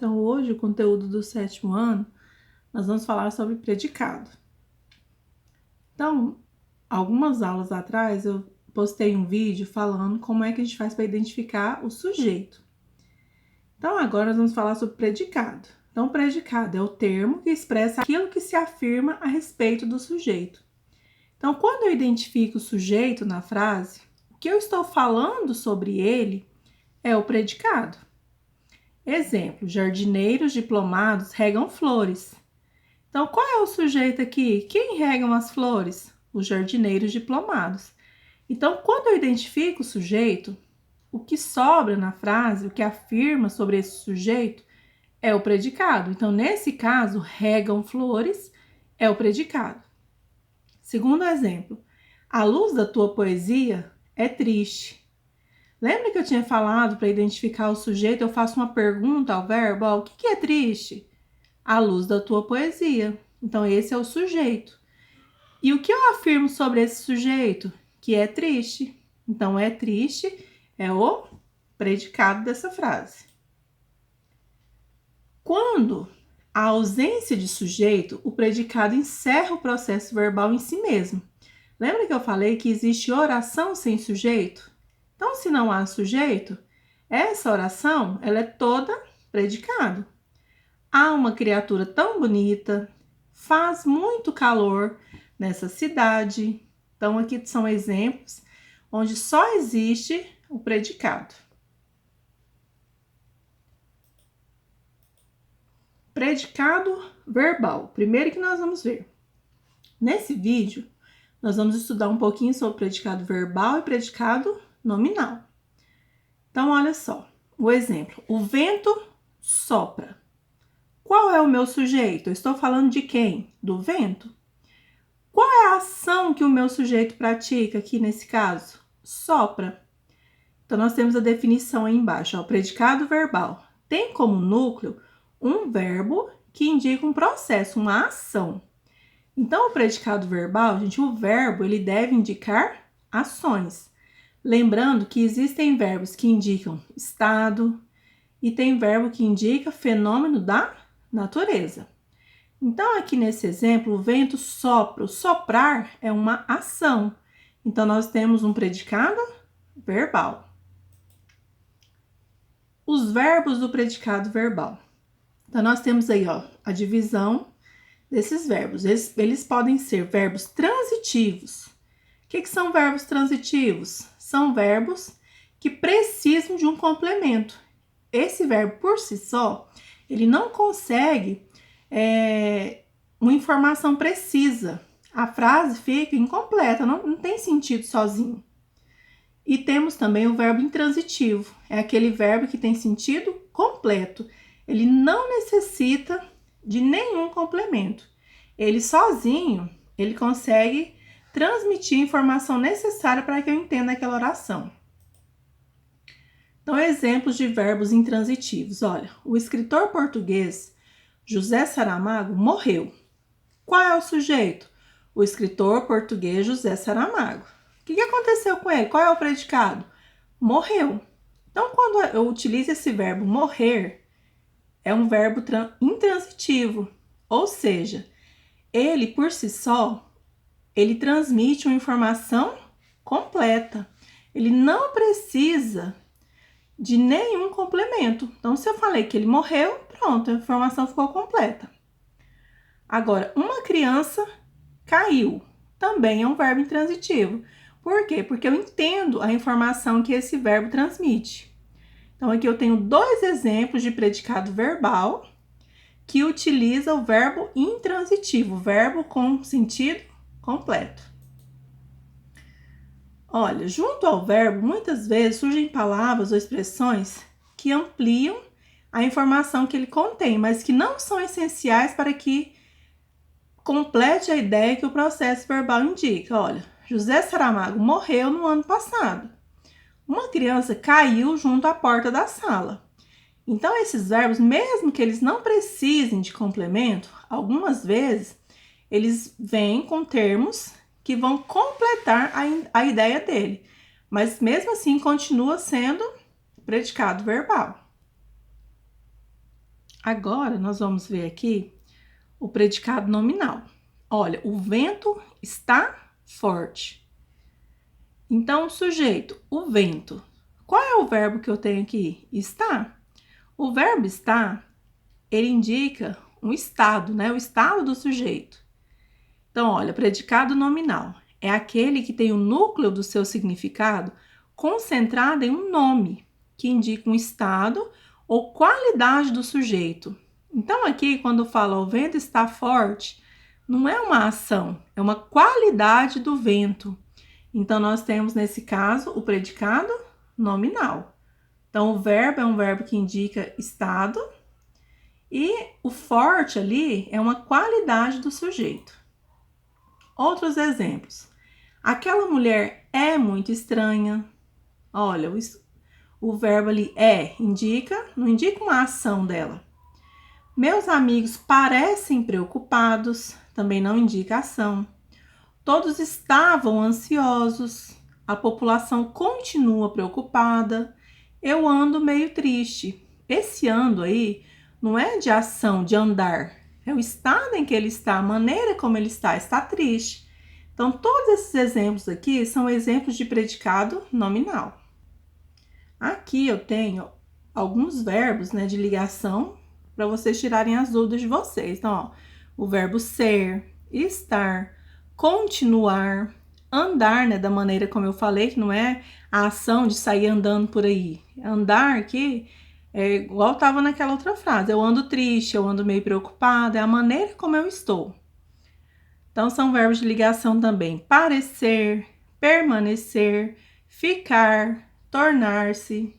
Então, hoje, o conteúdo do 7º ano, nós vamos falar sobre predicado. Então, algumas aulas atrás, eu postei um vídeo falando como é que a gente faz para identificar o sujeito. Então, agora nós vamos falar sobre predicado. Então, predicado é o termo que expressa aquilo que se afirma a respeito do sujeito. Então, quando eu identifico o sujeito na frase, o que eu estou falando sobre ele é o predicado. Exemplo, jardineiros diplomados regam flores. Então, qual é o sujeito aqui? Quem regam as flores? Os jardineiros diplomados. Então, quando eu identifico o sujeito, o que sobra na frase, o que afirma sobre esse sujeito, é o predicado. Então, nesse caso, regam flores é o predicado. Segundo exemplo, a luz da tua poesia é triste. Lembra que eu tinha falado para identificar o sujeito, eu faço uma pergunta ao verbo, o que é triste? A luz da tua poesia. Então, esse é o sujeito. E o que eu afirmo sobre esse sujeito? Que é triste. Então, é triste é o predicado dessa frase. Quando a ausência de sujeito, o predicado encerra o processo verbal em si mesmo. Lembra que eu falei que existe oração sem sujeito? Então, se não há sujeito, essa oração ela é toda predicado. Há uma criatura tão bonita, faz muito calor nessa cidade. Então, aqui são exemplos onde só existe o predicado. Predicado verbal. Primeiro que nós vamos ver. Nesse vídeo, nós vamos estudar um pouquinho sobre predicado verbal e predicado nominal. Então, olha só. O exemplo. O vento sopra. Qual é o meu sujeito? Eu estou falando de quem? Do vento. Qual é a ação que o meu sujeito pratica aqui nesse caso? Sopra. Então, nós temos a definição aí embaixo. O predicado verbal tem como núcleo um verbo que indica um processo, uma ação. Então, o predicado verbal, gente, o verbo ele deve indicar ações. Lembrando que existem verbos que indicam estado e tem verbo que indica fenômeno da natureza. Então, aqui nesse exemplo, o vento sopra. O soprar é uma ação. Então, nós temos um predicado verbal. Os verbos do predicado verbal. Então, nós temos aí, a divisão desses verbos. Eles podem ser verbos transitivos. O que são verbos transitivos? São verbos que precisam de um complemento. Esse verbo, por si só, ele não consegue uma informação precisa. A frase fica incompleta, não tem sentido sozinho. E temos também o verbo intransitivo. É aquele verbo que tem sentido completo. Ele não necessita de nenhum complemento. Ele sozinho, ele consegue transmitir a informação necessária para que eu entenda aquela oração. Então, exemplos de verbos intransitivos. Olha, o escritor português José Saramago morreu. Qual é o sujeito? O escritor português José Saramago. O que aconteceu com ele? Qual é o predicado? Morreu. Então, quando eu utilizo esse verbo morrer, é um verbo intransitivo, ou seja, ele por si só, ele transmite uma informação completa. Ele não precisa de nenhum complemento. Então, se eu falei que ele morreu, pronto, a informação ficou completa. Agora, uma criança caiu, também é um verbo intransitivo. Por quê? Porque eu entendo a informação que esse verbo transmite. Então, aqui eu tenho dois exemplos de predicado verbal que utiliza o verbo intransitivo, verbo com sentido completo. Olha, junto ao verbo, muitas vezes surgem palavras ou expressões que ampliam a informação que ele contém, mas que não são essenciais para que complete a ideia que o processo verbal indica. Olha, José Saramago morreu no ano passado. Uma criança caiu junto à porta da sala. Então, esses verbos, mesmo que eles não precisem de complemento, algumas vezes eles vêm com termos que vão completar a ideia dele. Mas, mesmo assim, continua sendo predicado verbal. Agora, nós vamos ver aqui o predicado nominal. Olha, o vento está forte. Então, o sujeito, o vento. Qual é o verbo que eu tenho aqui? Está. O verbo está, ele indica um estado, né? O estado do sujeito. Então, olha, predicado nominal é aquele que tem o núcleo do seu significado concentrado em um nome, que indica um estado ou qualidade do sujeito. Então, aqui, quando fala o vento está forte, não é uma ação, é uma qualidade do vento. Então, nós temos, nesse caso, o predicado nominal. Então, o verbo é um verbo que indica estado e o forte ali é uma qualidade do sujeito. Outros exemplos. Aquela mulher é muito estranha. Olha, o verbo ali não indica uma ação dela. Meus amigos parecem preocupados, também não indica ação. Todos estavam ansiosos, a população continua preocupada, eu ando meio triste. Esse ando aí não é de ação, de andar, é o estado em que ele está, a maneira como ele está triste. Então, todos esses exemplos aqui são exemplos de predicado nominal. Aqui eu tenho alguns verbos, né, de ligação para vocês tirarem as dúvidas de vocês. Então, ó, o verbo ser, estar, continuar, andar, né, da maneira como eu falei, que não é a ação de sair andando por aí. Andar aqui é igual estava naquela outra frase. Eu ando triste, eu ando meio preocupada, é a maneira como eu estou. Então, são verbos de ligação também. Parecer, permanecer, ficar, tornar-se.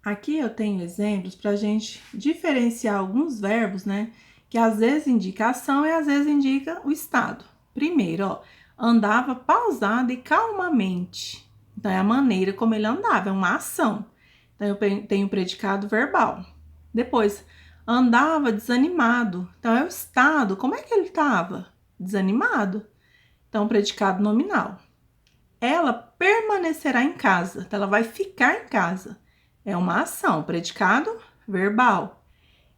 Aqui eu tenho exemplos para a gente diferenciar alguns verbos, né? Que às vezes indica ação e às vezes indica o estado. Primeiro, ó, andava pausado e calmamente. Então, é a maneira como ele andava, é uma ação. Então, eu tenho o predicado verbal. Depois, andava desanimado. Então, é o estado. Como é que ele estava? Desanimado. Então, predicado nominal. Ela permanecerá em casa. Então, ela vai ficar em casa. É uma ação. Predicado verbal.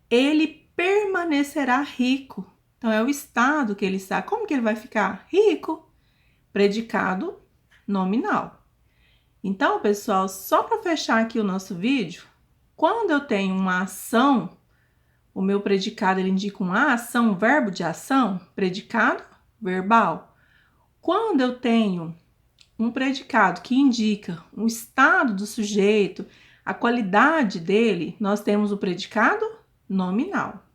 Ele permanecerá rico. Então, é o estado que ele está. Como que ele vai ficar? Rico. Predicado nominal. Então, pessoal, só para fechar aqui o nosso vídeo, quando eu tenho uma ação, o meu predicado ele indica uma ação, um verbo de ação, predicado verbal. Quando eu tenho um predicado que indica um estado do sujeito, a qualidade dele, nós temos o predicado nominal.